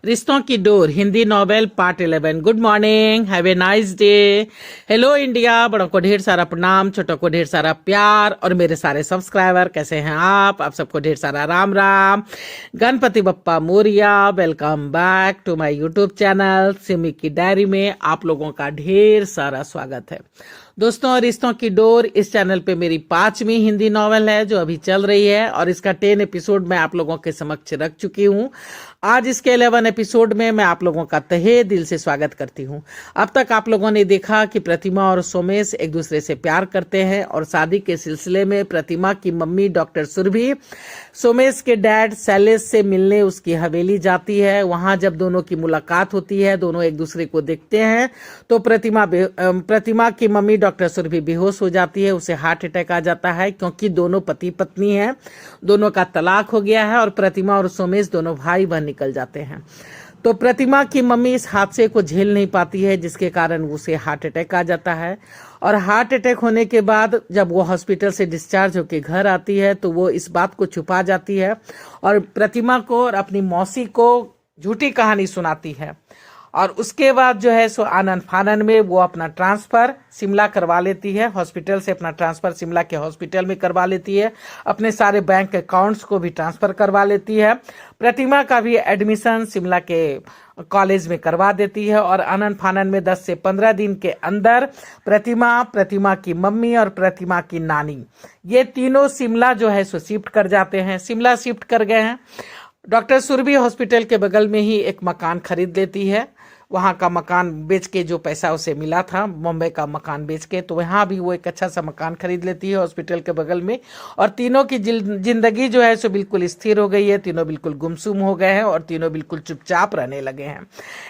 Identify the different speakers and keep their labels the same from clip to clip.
Speaker 1: रिश्तों की door Hindi novel part 11। Good morning, have a nice day. Hello India. बड़ों को ढेर सारा प्रणाम, छोटों को ढेर सारा प्यार और मेरे सारे सब्सक्राइबर कैसे हैं आप सबको ढेर सारा Ram Ram. Ganpati Bappa Morya. Welcome back to my YouTube channel Simi की डायरी में आप लोगों का ढेर सारा स्वागत है। दोस्तों, रिश्तों की डोर इस चैनल पे मेरी 5वीं हिंदी नॉवेल है जो अभी चल रही है और इसका 10 एपिसोड मैं आप लोगों के समक्ष रख चुकी हूँ। आज इसके 11 एपिसोड में मैं आप लोगों का तहे दिल से स्वागत करती हूँ। अब तक आप लोगों ने देखा कि प्रतिमा और सोमेश एक दूसरे से प्यार करते हैं और शादी के सिलसिले में प्रतिमा की मम्मी डॉक्टर सुरभि सोमेश के डैड शैलेश से मिलने उसकी हवेली जाती है। वहां जब दोनों की मुलाकात होती है, दोनों एक दूसरे को देखते हैं तो प्रतिमा की मम्मी डॉक्टर सुरभि बेहोश हो जाती है। उसे हार्ट अटैक आ जाता है क्योंकि दोनों पति पत्नी हैं, दोनों का तलाक हो गया है और प्रतिमा और सोमेश दोनों भाई बहन निकल जाते हैं। तो प्रतिमा की मम्मी इस हादसे को झेल नहीं पाती है जिसके कारण उसे हार्ट अटैक आ जाता है और हार्ट अटैक होने के बाद जब वो हॉस्पिटल से डिस्चार्ज होकर घर आती है तो वो इस बात को छुपा जाती है और प्रतिमा को और अपनी मौसी को झूठी कहानी सुनाती है। और उसके बाद जो है सो आनन फानन में वो अपना ट्रांसफर शिमला करवा लेती है। हॉस्पिटल से अपना ट्रांसफर शिमला के हॉस्पिटल में करवा लेती है। अपने सारे बैंक अकाउंट्स को भी ट्रांसफर करवा लेती है। प्रतिमा का भी एडमिशन शिमला के कॉलेज में करवा देती है और आनन फानन में 10 से 15 दिन के अंदर प्रतिमा की मम्मी और प्रतिमा की नानी ये तीनों शिमला जो है सो शिफ्ट कर जाते हैं। शिमला शिफ्ट कर गए हैं। डॉक्टर सुरभि हॉस्पिटल के बगल में ही एक मकान खरीद लेती है। वहाँ का मकान बेच के जो पैसा उसे मिला था मुंबई का मकान बेच के, तो वहाँ भी वो एक अच्छा सा मकान खरीद लेती है हॉस्पिटल के बगल में। और तीनों की जिंदगी जो है सो बिल्कुल स्थिर हो गई है। तीनों बिल्कुल गुमसुम हो गए हैं और तीनों बिल्कुल चुपचाप रहने लगे हैं।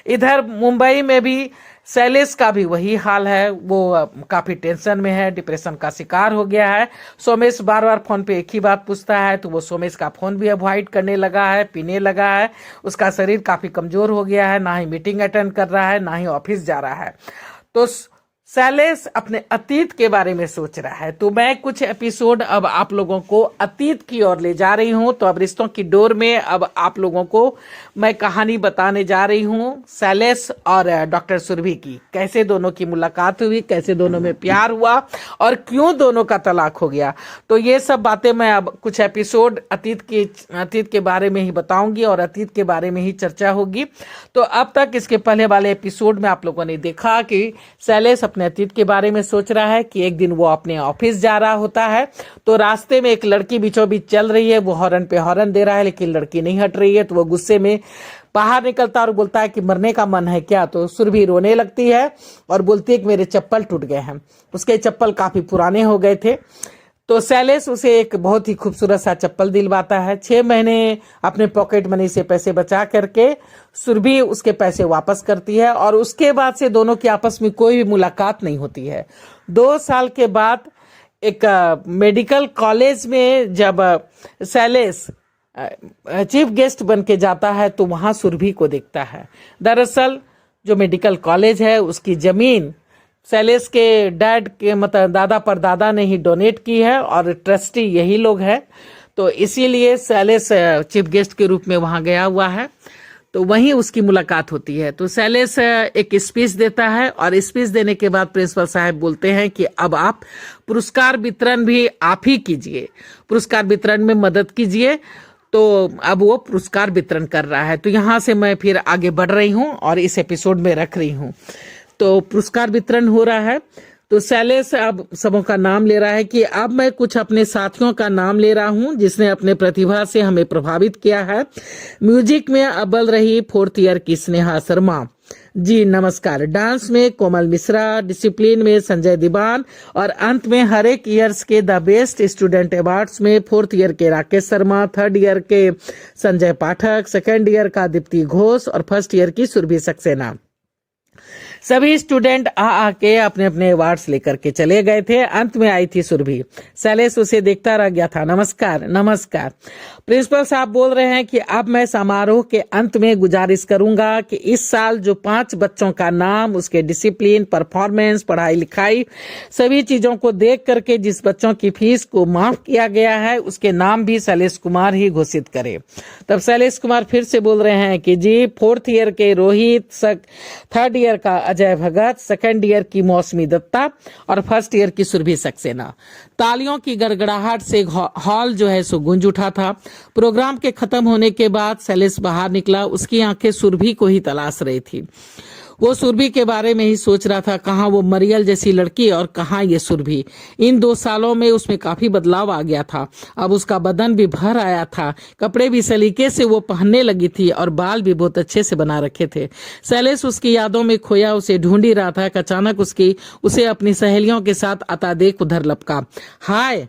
Speaker 1: इधर मुंबई में भी शैलेश का भी वही हाल है। वो काफी टेंशन में है, डिप्रेशन का शिकार हो गया है। सोमेश बार बार फोन पे एक ही बात पूछता है तो वो सोमेश का फोन भी अवॉइड करने लगा है, पीने लगा है। उसका शरीर काफी कमजोर हो गया है, ना ही मीटिंग अटेंड कर रहा है, ना ही ऑफिस जा रहा है। तो शैलेश अपने अतीत के बारे में सोच रहा है। तो मैं कुछ एपिसोड अब आप लोगों को अतीत की ओर ले जा रही हूं। तो अब रिश्तों की डोर में अब आप लोगों को मैं कहानी बताने जा रही हूं शैलेश और डॉक्टर सुरभि की। कैसे दोनों की मुलाकात हुई, कैसे दोनों में प्यार हुआ और क्यों दोनों का तलाक हो गया। तो ये सब बातें मैं अब कुछ एपिसोड अतीत के बारे में ही बताऊंगी और अतीत के बारे में ही चर्चा होगी। तो अब तक इसके पहले वाले एपिसोड में आप लोगों ने देखा कि शैलेश अपने अतीत के बारे में सोच रहा है कि एक दिन वो अपने ऑफिस जा रहा होता है तो रास्ते में एक लड़की बीचों बीच चल रही है। वो हॉर्न पे हॉर्न दे रहा है लेकिन लड़की नहीं हट रही है। तो वो गुस्से में बाहर निकलता और बोलता है कि मरने का मन है क्या। तो सुरभि रोने लगती है और बोलती है कि मेरे चप्पल टूट गए हैं। उसके चप्पल काफी पुराने हो गए थे। तो शैलेश उसे एक बहुत ही खूबसूरत सा चप्पल दिलवाता है। 6 महीने अपने पॉकेट मनी से पैसे बचा करके सुरभि उसके पैसे वापस करती है और उसके बाद से दोनों की आपस में कोई भी मुलाकात नहीं होती है। 2 साल के बाद एक मेडिकल कॉलेज में जब शैलेश चीफ गेस्ट बन के जाता है तो वहां सुरभि को देखता है। दरअसल जो मेडिकल कॉलेज है उसकी जमीन शैलेश के डैड के मतलब दादा परदादा ने ही डोनेट की है और ट्रस्टी यही लोग हैं। तो इसीलिए शैलेश चीफ गेस्ट के रूप में वहां गया हुआ है। तो वहीं उसकी मुलाकात होती है। तो शैलेश एक स्पीच देता है और स्पीच देने के बाद प्रिंसिपल साहब बोलते हैं कि अब आप पुरस्कार वितरण भी आप ही कीजिए, पुरस्कार वितरण में मदद कीजिए। तो अब वो पुरस्कार वितरण कर रहा है। तो यहाँ से मैं फिर आगे बढ़ रही हूँ और इस एपिसोड में रख रही हूँ। तो पुरस्कार वितरण हो रहा है। तो शैलेश अब सबों का नाम ले रहा है कि अब मैं कुछ अपने साथियों का नाम ले रहा हूं जिसने अपने प्रतिभा से हमें प्रभावित किया है। म्यूजिक में अव्वल रही 4th ईयर की स्नेहा शर्मा जी, नमस्कार। डांस में कोमल मिश्रा, डिसिप्लिन में संजय दीवान और अंत में हर एक ईयर्स के द बेस्ट स्टूडेंट अवार्ड्स में 4th ईयर के राकेश शर्मा, 3rd ईयर के संजय पाठक, 2nd ईयर का दीप्ति घोष और 1st ईयर की सुरभि सक्सेना। सभी स्टूडेंट आके अपने अपने अवार्ड्स लेकर के चले गए थे। अंत में आई थी सुरभि। शैलेश उसे देखता रह गया था। नमस्कार नमस्कार। प्रिंसिपल साहब बोल रहे हैं कि अब मैं समारोह के अंत में गुजारिश करूंगा कि इस साल जो 5 बच्चों का नाम, उसके डिसिप्लिन, परफॉर्मेंस, पढ़ाई लिखाई, सभी चीजों को देख करके जिस बच्चों की फीस को माफ किया गया है उसके नाम भी शैलेश कुमार ही घोषित करे। तब शैलेश कुमार फिर से बोल रहे हैं कि जी 4th ईयर के रोहित, 3rd ईयर का अजय भगत, 2nd ईयर की मौसमी दत्ता और 1st ईयर की सुरभि सक्सेना। तालियों की गड़गड़ाहट से हॉल जो है सो गूंज उठा था। प्रोग्राम के खत्म होने के बाद शैलेश बाहर निकला। उसकी आंखें सुरभि को ही तलाश रही थी। वो सुरभि के बारे में ही सोच रहा था, कहाँ वो मरियल जैसी लड़की और कहाँ ये सुरभि। इन 2 सालों में उसमें काफी बदलाव आ गया था। अब उसका बदन भी भर आया था, कपड़े भी सलीके से वो पहनने लगी थी और बाल भी बहुत अच्छे से बना रखे थे। शैलेश उसकी यादों में खोया उसे ढूंढ ही रहा था कि अचानक उसे अपनी सहेलियों के साथ आता देख उधर लपका। हाय,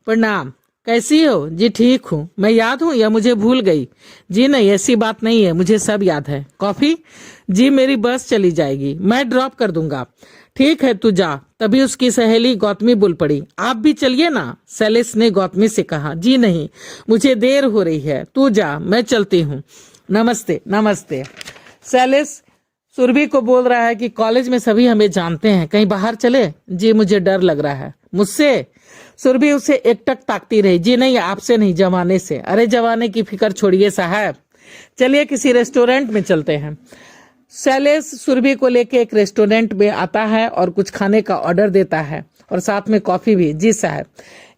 Speaker 1: प्रणाम, कैसी हो? जी ठीक हूँ। मैं याद हूँ या मुझे भूल गई? जी नहीं, ऐसी बात नहीं है, मुझे सब याद है। कॉफी? जी मेरी बस चली जाएगी, मैं ड्रॉप कर दूंगा। ठीक है तू जा। तभी उसकी सहेली गौतमी बोल पड़ी। आप भी चलिए ना, शैलेश ने गौतमी से कहा। जी नहीं, मुझे देर हो रही है, तू जा, मैं चलती हूँ। नमस्ते नमस्ते। शैलेश सुरभि को बोल रहा है कि कॉलेज में सभी हमें जानते हैं, कहीं बाहर चले? जी मुझे डर लग रहा है। मुझसे? सुरभि उसे एकटक ताकती रही। जी नहीं, आपसे नहीं, जमाने से। अरे जमाने की फिक्र छोड़िए साहब, चलिए किसी रेस्टोरेंट में चलते हैं। शैलेश सुरभि को लेके एक रेस्टोरेंट में आता है और कुछ खाने का ऑर्डर देता है और साथ में कॉफी भी। जी साहब।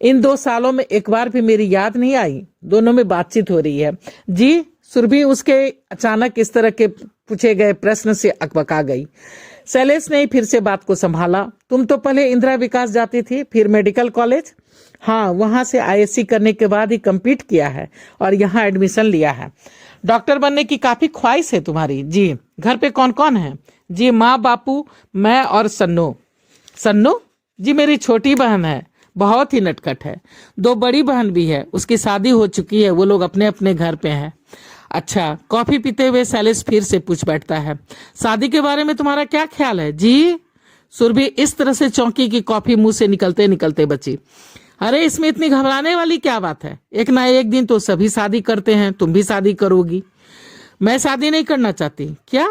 Speaker 1: इन 2 सालों में एक बार भी मेरी याद नहीं आई? दोनों में बातचीत हो रही है। जी। सुरभि उसके अचानक इस तरह के पूछे गए प्रश्न से अकबका गई। शैलेश ने फिर से बात को संभाला। तुम तो पहले इंदिरा विकास जाती थी, फिर मेडिकल कॉलेज? हाँ, वहां से ISC करने के बाद ही कंप्लीट किया है और यहाँ एडमिशन लिया है। डॉक्टर बनने की काफी ख्वाहिश है तुम्हारी? जी। घर पे कौन कौन है? जी माँ, बापू, मैं और सन्नो। सन्नो? जी मेरी छोटी बहन है, बहुत ही नटखट है। 2 बड़ी बहन भी है, उसकी शादी हो चुकी है, वो लोग अपने अपने घर पे हैं। अच्छा। कॉफी पीते हुए शैलेश फिर से पूछ बैठता है, शादी के बारे में तुम्हारा क्या ख्याल है? जी। सुरभि इस तरह से चौंकी की कॉफी मुंह से निकलते निकलते बची। अरे इसमें इतनी घबराने वाली क्या बात है? एक ना एक दिन तो सभी शादी करते हैं, तुम भी शादी करोगी। मैं शादी नहीं करना चाहती। क्या?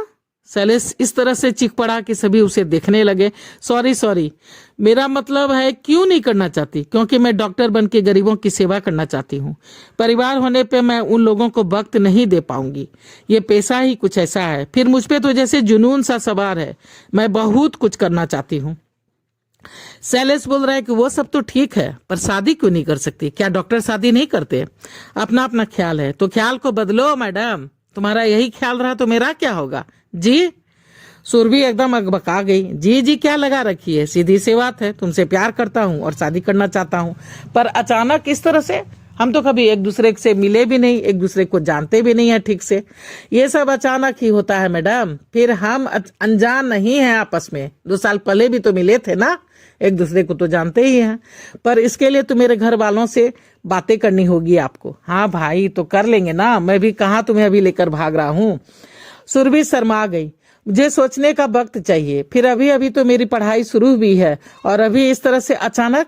Speaker 1: शैलेश इस तरह से चीख पड़ा कि सभी उसे देखने लगे। सॉरी, मेरा मतलब है क्यों नहीं करना चाहती? क्योंकि मैं डॉक्टर बन के गरीबों की सेवा करना चाहती हूँ। परिवार होने पे मैं उन लोगों को वक्त नहीं दे पाऊंगी। ये पेशा ही कुछ ऐसा है। फिर मुझ पे तो जैसे जुनून सा सवार है। मैं बहुत कुछ करना चाहती हूँ। शैलेश बोल रहा है कि वो सब तो ठीक है, पर शादी क्यों नहीं कर सकती? क्या डॉक्टर शादी नहीं करते? अपना अपना ख्याल है तो ख्याल को बदलो मैडम। तुम्हारा यही ख्याल रहा तो मेरा क्या होगा? जी। सुरभि एकदम अकबका गई। जी क्या लगा रखी है, सीधी सी बात है, तुमसे प्यार करता हूँ और शादी करना चाहता हूँ। पर अचानक इस तरह से? हम तो कभी एक दूसरे से मिले भी नहीं, एक दूसरे को जानते भी नहीं है ठीक से। ये सब अचानक ही होता है मैडम। फिर हम अनजान नहीं हैं आपस में। 2 साल पहले भी तो मिले थे ना, एक दूसरे को तो जानते ही हैं। पर इसके लिए तो मेरे घर वालों से बातें करनी होगी आपको। हाँ भाई, तो कर लेंगे ना, मैं भी कहाँ तुम्हें अभी लेकर भाग रहा हूँ। सुरभि शर्मा गई। मुझे सोचने का वक्त चाहिए। फिर अभी तो मेरी पढ़ाई शुरू हुई है और अभी इस तरह से अचानक?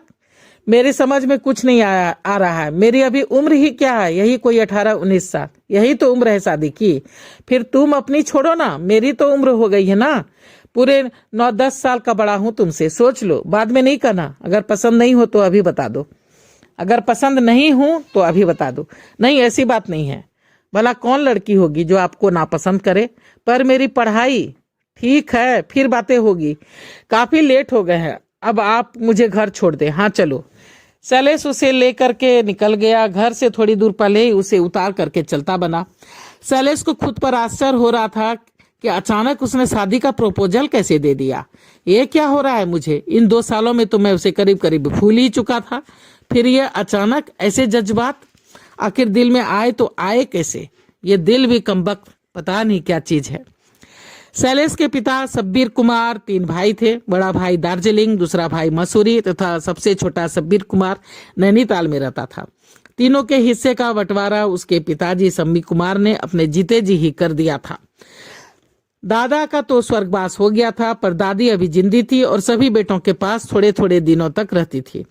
Speaker 1: मेरी समझ में कुछ नहीं आ रहा है। मेरी अभी उम्र ही क्या है? यही कोई 18-19 साल, यही तो उम्र है शादी की। फिर तुम अपनी छोड़ो ना, मेरी तो उम्र हो गई है ना। पूरे 9-10 साल का बड़ा हूं तुमसे। सोच लो, बाद में नहीं करना। अगर पसंद नहीं हो तो अभी बता दो। अगर पसंद नहीं हूं तो अभी बता दो। नहीं, ऐसी बात नहीं है। भला कौन लड़की होगी जो आपको नापसंद करे? पर मेरी पढ़ाई। ठीक है, फिर बातें होगी। काफी लेट हो गए हैं, अब आप मुझे घर छोड़ दे। हाँ चलो। शैलेश उसे लेकर के निकल गया। घर से थोड़ी दूर पहले ही उसे उतार करके चलता बना। शैलेश को खुद पर आश्चर्य हो रहा था कि अचानक उसने शादी का प्रपोजल कैसे दे दिया। ये क्या हो रहा है मुझे? इन 2 सालों में तो मैं उसे करीब करीब भूल ही चुका था। फिर ये अचानक ऐसे जज्बात आखिर दिल में आए तो आए कैसे? ये दिल भी कमबख्त पता नहीं क्या चीज है। शैलेश के पिता सब्बीर कुमार 3 भाई थे। बड़ा भाई दार्जिलिंग, दूसरा भाई मसूरी तथा सबसे छोटा सब्बीर कुमार नैनीताल में रहता था। तीनों के हिस्से का बंटवारा उसके पिताजी सम्मी कुमार ने अपने जीते जी ही कर दिया था। दादा का तो स्वर्गवास हो गया था, पर दादी अभी जिंदी थी और सभी बेटों के पास थोड़े थोड़े दिनों तक रहती थी।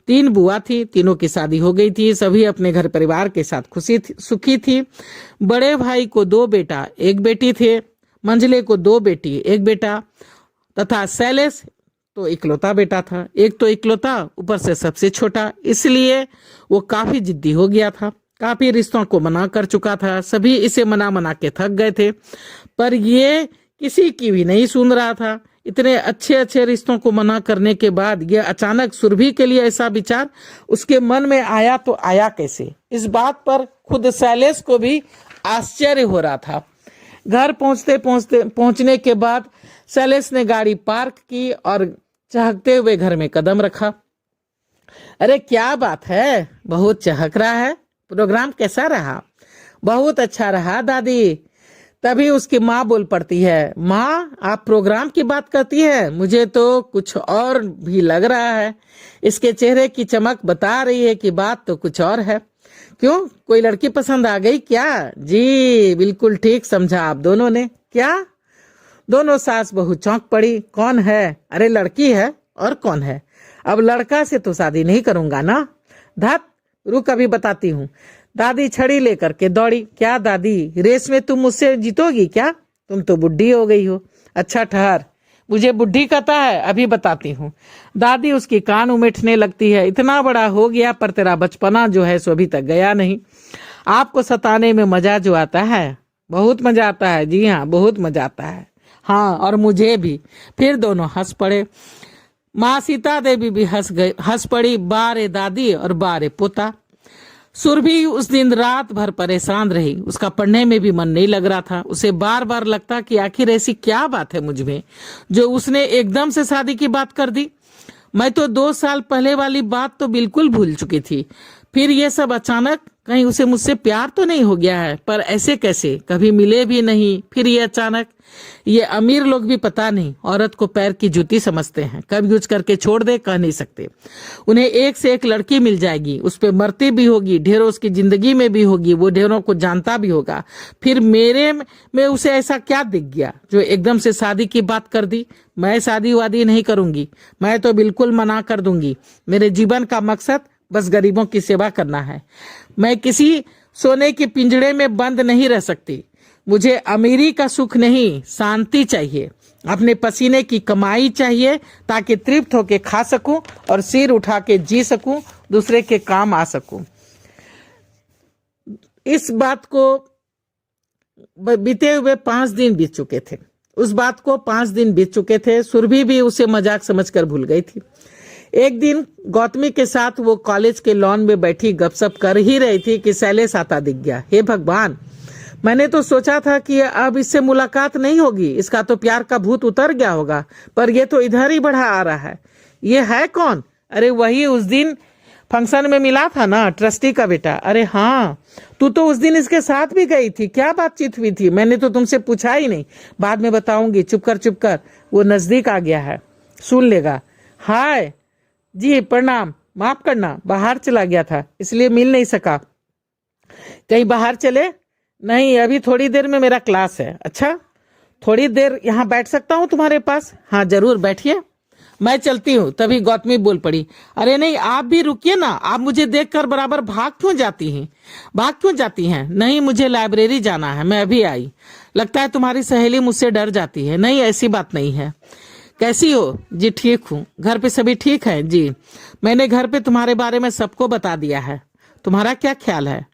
Speaker 1: 3 बुआ थी, तीनों की शादी हो गई थी, सभी अपने घर परिवार के साथ सुखी थी। बड़े भाई को 2 बेटा 1 बेटी थे, मंझले को 2 बेटी 1 बेटा, तथा शैलेश तो इकलौता बेटा था। एक तो इकलौता, ऊपर से सबसे छोटा, इसलिए वो काफी जिद्दी हो गया था। काफी रिश्तों को मना कर चुका था, सभी इसे मना मना के थक गए थे, पर ये किसी की भी नहीं सुन रहा था। इतने अच्छे अच्छे रिश्तों को मना करने के बाद ये अचानक सुरभि के लिए ऐसा विचार उसके मन में आया तो आया कैसे? इस बात पर खुद शैलेश को भी आश्चर्य हो रहा था। घर पहुंचने के बाद शैलेश ने गाड़ी पार्क की और चहकते हुए घर में कदम रखा। अरे क्या बात है, बहुत चहक रहा है। प्रोग्राम कैसा रहा? बहुत अच्छा रहा दादी। तभी उसकी माँ बोल पड़ती है, माँ आप प्रोग्राम की बात करती है, मुझे तो कुछ और भी लग रहा है। इसके चेहरे की चमक बता रही है कि बात तो कुछ और है। क्यों, कोई लड़की पसंद आ गई क्या? जी बिल्कुल ठीक समझा आप दोनों ने। क्या? दोनों सास बहू चौंक पड़ी। कौन है? अरे लड़की है। और कौन है? अब लड़का से तो शादी नहीं करूंगा ना। धत, रुक अभी बताती हूँ। दादी छड़ी लेकर के दौड़ी। क्या दादी, रेस में तुम मुझसे जीतोगी क्या? तुम तो बुढ़ी हो गई हो। अच्छा ठहर, मुझे बुढ़ी कहता है, अभी बताती हूँ। दादी उसकी कान उमेटने लगती है। इतना बड़ा हो गया पर तेरा बचपना जो है सो अभी तक गया नहीं। आपको सताने में मजा जो आता है, बहुत मजा आता है। जी हाँ, बहुत मजा आता है। हाँ, और मुझे भी। फिर दोनों हंस पड़े। माँ सीता देवी भी हंस पड़ी। बारे दादी और बारे पोता। सुरभि उस दिन रात भर परेशान रही। उसका पढ़ने में भी मन नहीं लग रहा था। उसे बार बार लगता कि आखिर ऐसी क्या बात है मुझ में जो उसने एकदम से शादी की बात कर दी। मैं तो 2 साल पहले वाली बात तो बिल्कुल भूल चुकी थी। फिर ये सब अचानक, कहीं उसे मुझसे प्यार तो नहीं हो गया है? पर ऐसे कैसे? कभी मिले भी नहीं, फिर ये अचानक। ये अमीर लोग भी पता नहीं, औरत को पैर की जूती समझते हैं। कब यूज करके छोड़ दे कह नहीं सकते। उन्हें एक से एक लड़की मिल जाएगी, उस पे मरती भी होगी, ढेरों उसकी जिंदगी में भी होगी, वो ढेरों को जानता भी होगा। फिर मेरे में उसे ऐसा क्या दिख गया जो एकदम से शादी की बात कर दी? मैं शादी वादी नहीं करूंगी, मैं तो बिल्कुल मना कर दूंगी। मेरे जीवन का मकसद बस गरीबों की सेवा करना है। मैं किसी सोने के पिंजड़े में बंद नहीं रह सकती। मुझे अमीरी का सुख नहीं, शांति चाहिए। अपने पसीने की कमाई चाहिए ताकि तृप्त होके खा सकूं और सिर उठा के जी सकूं, दूसरे के काम आ सकूं। इस बात को बीते हुए 5 दिन बीत चुके थे। उस बात को 5 दिन बीत चुके थे। सुरभि भी उसे मजाक समझकर भूल गई थी। एक दिन गौतमी के साथ वो कॉलेज के लॉन में बैठी गपशप कर ही रही थी कि शैलेश आता दिख गया। हे भगवान, मैंने तो सोचा था कि अब इससे मुलाकात नहीं होगी, इसका तो प्यार का भूत उतर गया होगा, पर ये तो इधर ही बढ़ा आ रहा है। ये है कौन? अरे वही उस दिन फंक्शन में मिला था ना, ट्रस्टी का बेटा। अरे हाँ, तू तो उस दिन इसके साथ भी गई थी। क्या बातचीत हुई थी? मैंने तो तुमसे पूछा ही नहीं। बाद में बताऊंगी, चुप कर, वो नजदीक आ गया है, सुन लेगा। हाय जी, प्रणाम, माफ करना, बाहर चला गया था इसलिए मिल नहीं सका। कहीं बाहर चले? नहीं, अभी थोड़ी देर में मेरा क्लास है। अच्छा, थोड़ी देर यहाँ बैठ सकता हूँ तुम्हारे पास? हाँ जरूर, बैठिए, मैं चलती हूँ। तभी गौतमी बोल पड़ी, अरे नहीं, आप भी रुकिए ना। आप मुझे देखकर बराबर भाग क्यों जाती हैं? नहीं, मुझे लाइब्रेरी जाना है, मैं अभी आई। लगता है तुम्हारी सहेली मुझसे डर जाती है। नहीं, ऐसी बात नहीं है। कैसी हो? जी ठीक हूँ। घर पे सभी ठीक है? जी, मैंने घर पे तुम्हारे बारे में सबको बता दिया है। तुम्हारा क्या ख्याल है?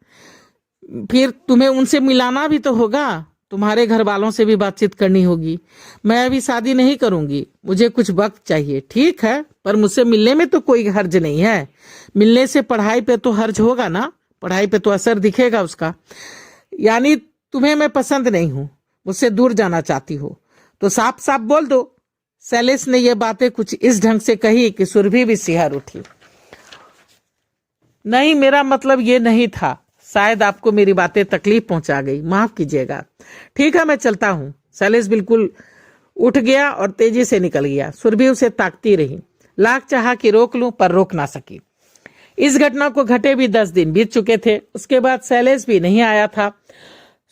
Speaker 1: फिर तुम्हें उनसे मिलाना भी तो होगा, तुम्हारे घर वालों से भी बातचीत करनी होगी। मैं अभी शादी नहीं करूंगी, मुझे कुछ वक्त चाहिए। ठीक है, पर मुझसे मिलने में तो कोई हर्ज नहीं है। मिलने से पढ़ाई पे तो हर्ज होगा ना, पढ़ाई पे तो असर दिखेगा उसका। यानी तुम्हें मैं पसंद नहीं हूं, मुझसे दूर जाना चाहती हो तो साफ साफ बोल दो। शैलेश ने ये बातें कुछ इस ढंग से कही कि सुरभि भी सिहर उठी। नहीं, मेरा मतलब ये नहीं था। शायद आपको मेरी बातें तकलीफ पहुंचा गई, माफ कीजिएगा। ठीक है, मैं चलता हूँ। शैलेश बिल्कुल उठ गया और तेजी से निकल गया। सुरभि उसे ताकती रही, लाख चाहा कि रोक लूं पर रोक ना सकी। इस घटना को घटे भी 10 दिन बीत चुके थे। उसके बाद शैलेश भी नहीं आया था।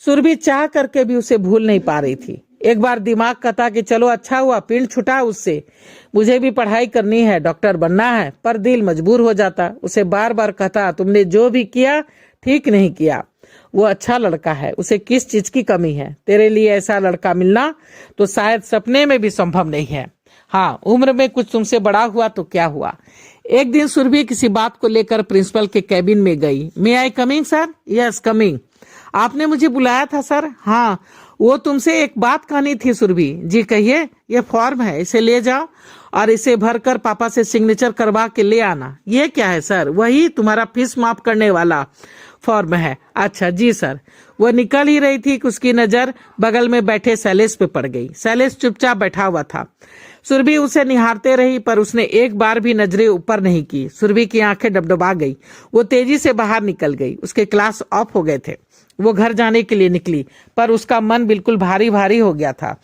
Speaker 1: सुरभि चाह करके भी उसे भूल नहीं पा रही थी। एक बार दिमाग कहता कि चलो अच्छा हुआ पिंड छुटा उससे, मुझे भी पढ़ाई करनी है, डॉक्टर बनना है, पर दिल मजबूर हो जाता। उसे बार बार कहता तुमने जो भी किया ठीक नहीं किया, वो अच्छा लड़का है, उसे किस चीज की कमी है, तेरे लिए ऐसा लड़का मिलना तो शायद सपने में भी संभव नहीं है। हाँ, उम्र में कुछ तुमसे बड़ा हुआ तो क्या हुआ। एक दिन सुरभि किसी बात को लेकर प्रिंसिपल के कैबिन में गई। May I coming sir? Yes coming. आपने मुझे बुलाया था सर? हाँ, वो तुमसे एक बात कहनी थी सुरभि। जी कहिए। ये फॉर्म है, इसे ले जाओ और इसे भरकर पापा से सिग्नेचर करवा के ले आना। ये क्या है सर? वही तुम्हारा फीस माफ करने वाला फॉर्म है। अच्छा जी सर। वो निकल ही रही थी कि उसकी नजर बगल में बैठे शैलेश पे पड़ गई। शैलेश चुपचाप बैठा हुआ था। सुरभि उसे निहारते रही, पर उसने एक बार भी नजरें ऊपर नहीं की। सुरभि की आंखें डबडबा गई। वो तेजी से बाहर निकल गई। उसके क्लास ऑफ हो गए थे। वो घर जाने के लिए निकली, पर उसका मन बिल्कुल भारी भारी हो गया था।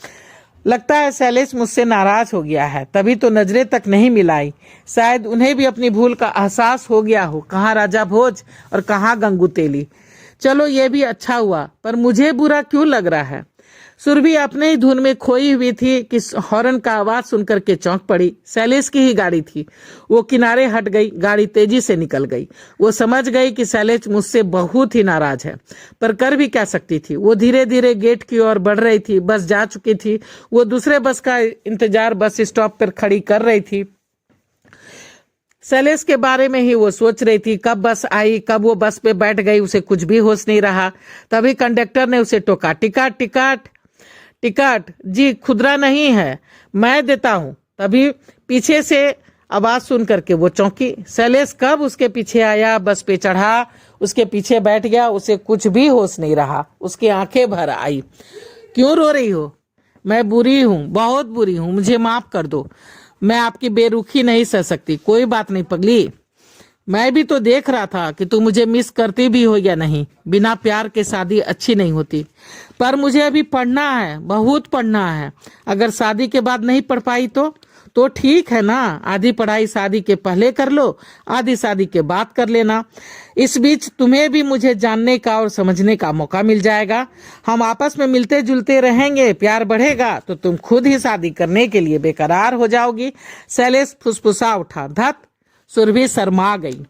Speaker 1: लगता है शैलेश मुझसे नाराज हो गया है, तभी तो नजरें तक नहीं मिलाई। शायद उन्हें भी अपनी भूल का एहसास हो गया हो। कहाँ राजा भोज और कहाँ गंगू तेली। चलो ये भी अच्छा हुआ, पर मुझे बुरा क्यों लग रहा है। सुरभि अपने ही धुन में खोई हुई थी कि हॉर्न का आवाज सुनकर के चौंक पड़ी। शैलेश की ही गाड़ी थी। वो किनारे हट गई, गाड़ी तेजी से निकल गई। वो समझ गई कि शैलेश मुझसे बहुत ही नाराज है, पर कर भी क्या सकती थी। वो धीरे धीरे गेट की ओर बढ़ रही थी। बस जा चुकी थी। वो दूसरे बस का इंतजार बस स्टॉप पर खड़ी कर रही थी। शैलेश के बारे में ही वो सोच रही थी। कब बस आई, कब वो बस पे बैठ गई, उसे कुछ भी होश नहीं रहा। तभी कंडक्टर ने उसे टोका। Ticket ticket ticket. जी खुदरा नहीं है, मैं देता हूं। तभी पीछे से आवाज सुन करके वो चौंकी। शैलेश कब उसके पीछे आया, बस पे चढ़ा, उसके पीछे बैठ गया। उसे कुछ भी होश नहीं रहा। उसकी आंखें भर आई। क्यों रो रही हो? मैं बुरी हूं, बहुत बुरी हूं, मुझे माफ कर दो। मैं आपकी बेरुखी नहीं सह सकती। कोई बात नहीं पगली, मैं भी तो देख रहा था कि तू मुझे मिस करती भी हो या नहीं। बिना प्यार के शादी अच्छी नहीं होती। पर मुझे अभी पढ़ना है, बहुत पढ़ना है। अगर शादी के बाद नहीं पढ़ पाई तो ठीक है ना। आधी पढ़ाई शादी के पहले कर लो, आधी शादी के बाद कर लेना। इस बीच तुम्हें भी मुझे जानने का और समझने का मौका मिल जाएगा। हम आपस में मिलते जुलते रहेंगे, प्यार बढ़ेगा तो तुम खुद ही शादी करने के लिए बेकरार हो जाओगी। शैलेश फुसफुसा उठा। धत, सुरभि शर्मा गई।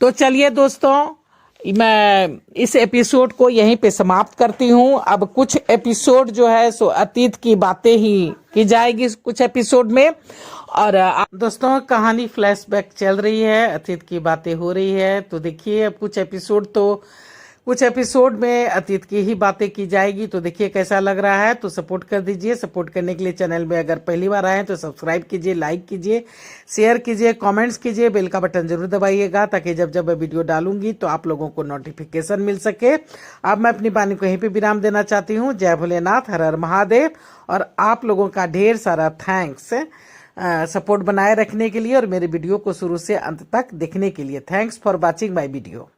Speaker 1: तो चलिए दोस्तों, मैं इस एपिसोड को यहीं पे समाप्त करती हूँ। अब कुछ एपिसोड जो है सो अतीत की बातें ही की जाएगी कुछ एपिसोड में। और दोस्तों, कहानी फ्लैशबैक चल रही है, अतीत की बातें हो रही है। तो देखिए, अब कुछ एपिसोड में अतीत की ही बातें की जाएगी। तो देखिए कैसा लग रहा है। तो सपोर्ट कर दीजिए। सपोर्ट करने के लिए चैनल में अगर पहली बार आए हैं तो सब्सक्राइब कीजिए, लाइक कीजिए, शेयर कीजिए, कमेंट्स कीजिए, बेल का बटन जरूर दबाइएगा, ताकि जब जब मैं वीडियो डालूंगी तो आप लोगों को नोटिफिकेशन मिल सके। अब मैं अपनी वाणी को यहीं पे विराम देना चाहती हूँ। जय भोलेनाथ, हर हर महादेव। और आप लोगों का ढेर सारा थैंक्स सपोर्ट बनाए रखने के लिए और मेरे वीडियो को शुरू से अंत तक देखने के लिए। Thanks for watching my video.